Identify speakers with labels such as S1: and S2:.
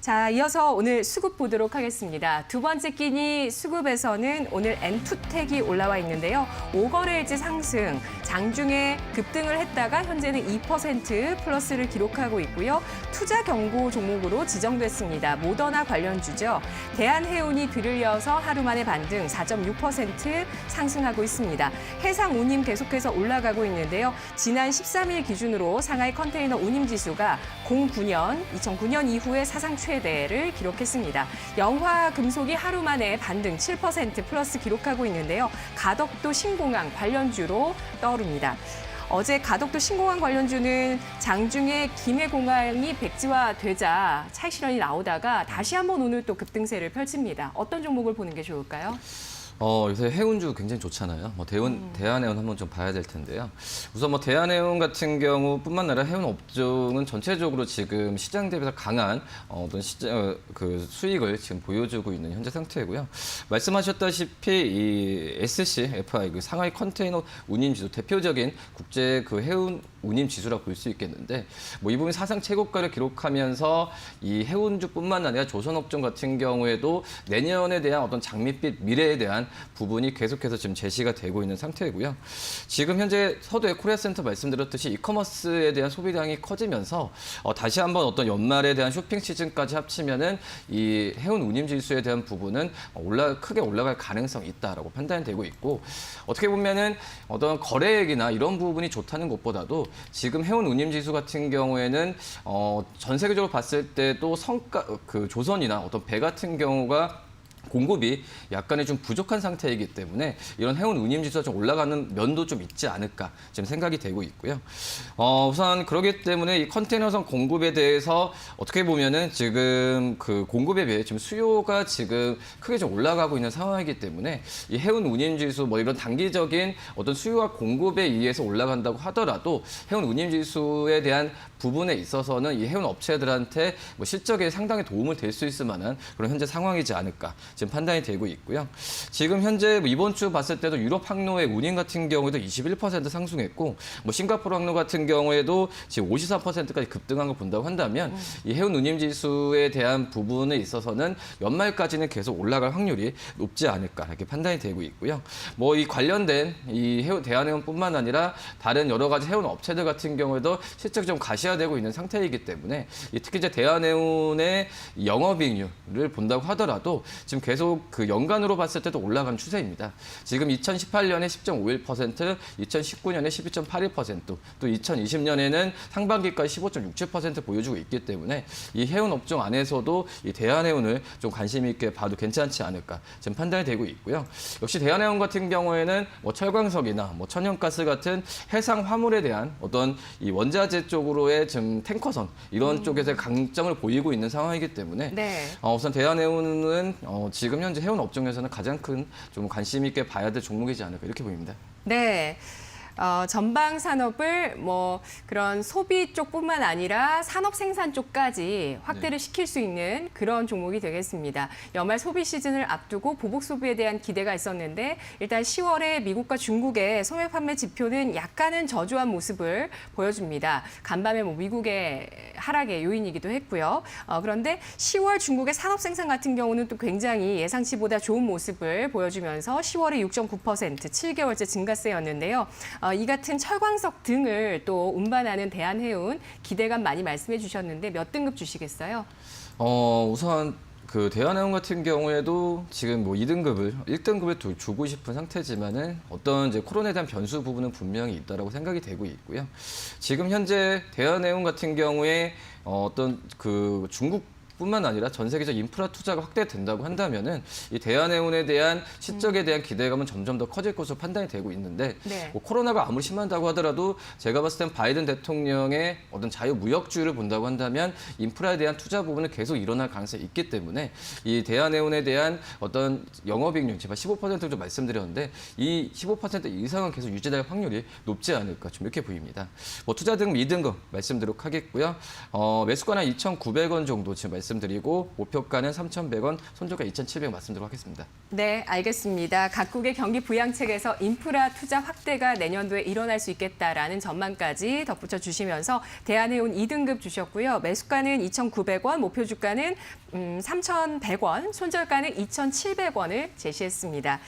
S1: 자, 이어서 오늘 수급 보도록 하겠습니다. 두 번째 끼니 수급에서는 오늘 엔투텍이 올라와 있는데요. 5거래일째 상승, 장중에 급등을 했다가 현재는 2% 플러스를 기록하고 있고요. 투자 경고 종목으로 지정됐습니다. 모더나 관련주죠. 대한해운이 들을 이어서 하루 만에 반등 4.6% 상승하고 있습니다. 해상운임 계속해서 올라가고 있는데요. 지난 13일 기준으로 상하이 컨테이너 운임지수가 2009년 이후에 사상 최대를 기록했습니다. 영화금속이 하루 만에 반등 7% 플러스 기록하고 있는데요. 가덕도 신공항 관련주로 떠오릅니다. 어제 가덕도 신공항 관련주는 장중에 김해공항이 백지화되자 차익 실현이 나오다가 다시 한번 오늘 또 급등세를 펼칩니다. 어떤 종목을 보는 게 좋을까요?
S2: 요새 해운주 굉장히 좋잖아요. 대한해운 한번 좀 봐야 될 텐데요. 우선 대한해운 같은 경우뿐만 아니라 해운 업종은 전체적으로 지금 시장 대비해서 강한 어떤 그 수익을 지금 보여주고 있는 현재 상태이고요. 말씀하셨다시피 이 SCFI 그 상하이 컨테이너 운임지수 대표적인 국제 그 해운 운임 지수라고 볼 수 있겠는데 이 부분이 사상 최고가를 기록하면서 이 해운주뿐만 아니라 조선업종 같은 경우에도 내년에 대한 어떤 장밋빛 미래에 대한 부분이 계속해서 지금 제시가 되고 있는 상태이고요. 지금 현재 서두에 코리아센터 말씀드렸듯이 이커머스에 대한 소비량이 커지면서 다시 한번 어떤 연말에 대한 쇼핑 시즌까지 합치면은 이 해운 운임 지수에 대한 부분은 크게 올라갈 가능성이 있다라고 판단이 되고 있고 어떻게 보면은 어떤 거래액이나 이런 부분이 좋다는 것보다도 지금 해운 운임 지수 같은 경우에는 전 세계적으로 봤을 때도 조선이나 어떤 배 같은 경우가 공급이 약간의 좀 부족한 상태이기 때문에 이런 해운 운임 지수가 좀 올라가는 면도 좀 있지 않을까 지금 생각이 되고 있고요. 우선 그렇기 때문에 이 컨테이너선 공급에 대해서 어떻게 보면은 지금 그 공급에 비해 지금 수요가 지금 크게 좀 올라가고 있는 상황이기 때문에 이 해운 운임 지수 이런 단기적인 어떤 수요와 공급에 의해서 올라간다고 하더라도 해운 운임 지수에 대한 부분에 있어서는 이 해운 업체들한테 실적에 상당히 도움을 될 수 있을 만한 그런 현재 상황이지 않을까 지금 판단이 되고 있고요. 지금 현재 이번 주 봤을 때도 유럽 항로의 운임 같은 경우에도 21% 상승했고 싱가포르 항로 같은 경우에도 지금 53%까지 급등한 걸 본다고 한다면 이 해운 운임 지수에 대한 부분에 있어서는 연말까지는 계속 올라갈 확률이 높지 않을까 이렇게 판단이 되고 있고요. 이 관련된 이 대한해운뿐만 아니라 다른 여러 가지 해운 업체들 같은 경우에도 실적이 좀 가시화되고 있는 상태이기 때문에 특히 이제 대한해운의 영업이익률을 본다고 하더라도 지금 계속 그 연간으로 봤을 때도 올라가는 추세입니다. 지금 2018년에 10.51%, 2019년에 12.81%, 또 2020년에는 상반기까지 15.67% 보여주고 있기 때문에 이 해운 업종 안에서도 이 대한해운을 좀 관심 있게 봐도 괜찮지 않을까 지금 판단이 되고 있고요. 역시 대한해운 같은 경우에는 철광석이나 천연가스 같은 해상 화물에 대한 어떤 이 원자재 쪽으로의 지금 탱커선 이런 쪽에서 강점을 보이고 있는 상황이기 때문에
S1: 네.
S2: 우선 대한해운은 지금 현재 해운 업종에서는 가장 큰 좀 관심 있게 봐야 될 종목이지 않을까 이렇게 보입니다.
S1: 네. 전방 산업을 그런 소비 쪽뿐만 아니라 산업 생산 쪽까지 확대를 시킬 수 있는 그런 종목이 되겠습니다. 연말 소비 시즌을 앞두고 보복 소비에 대한 기대가 있었는데 일단 10월에 미국과 중국의 소매 판매 지표는 약간은 저조한 모습을 보여줍니다. 간밤에 미국의 하락의 요인이기도 했고요. 그런데 10월 중국의 산업 생산 같은 경우는 또 굉장히 예상치보다 좋은 모습을 보여주면서 10월에 6.9% 7개월째 증가세였는데요. 이 같은 철광석 등을 또 운반하는 대한해운 기대감 많이 말씀해 주셨는데 몇 등급 주시겠어요?
S2: 우선 그 대한해운 같은 경우에도 지금 2등급을 1등급을 주고 싶은 상태지만은 어떤 이제 코로나에 대한 변수 부분은 분명히 있다라고 생각이 되고 있고요. 지금 현재 대한해운 같은 경우에 어떤 그 중국 뿐만 아니라 전 세계적 인프라 투자가 확대된다고 한다면은 이 대한해운에 대한 실적에 대한 기대감은 점점 더 커질 것으로 판단이 되고 있는데
S1: 네.
S2: 코로나가 아무리 심하다고 하더라도 제가 봤을 땐 바이든 대통령의 어떤 자유무역주의를 본다고 한다면 인프라에 대한 투자 부분은 계속 일어날 가능성이 있기 때문에 이 대한해운에 대한 어떤 영업이익률 제가 15%를 좀 말씀드렸는데 이 15% 이상은 계속 유지될 확률이 높지 않을까 좀 이렇게 보입니다. 투자 등급 2등급 말씀드리도록 하겠고요. 매수가는 2,900원 정도 지금 말씀드리고 목표가는 3,100원, 손절가 2,700원 말씀드리도록 하겠습니다.
S1: 네, 알겠습니다. 각국의 경기 부양책에서 인프라 투자 확대가 내년도에 일어날 수 있겠다라는 전망까지 덧붙여 주시면서 대한해운 2등급 주셨고요. 매수가는 2,900원, 목표 주가는 3,100원, 손절가는 2,700원을 제시했습니다.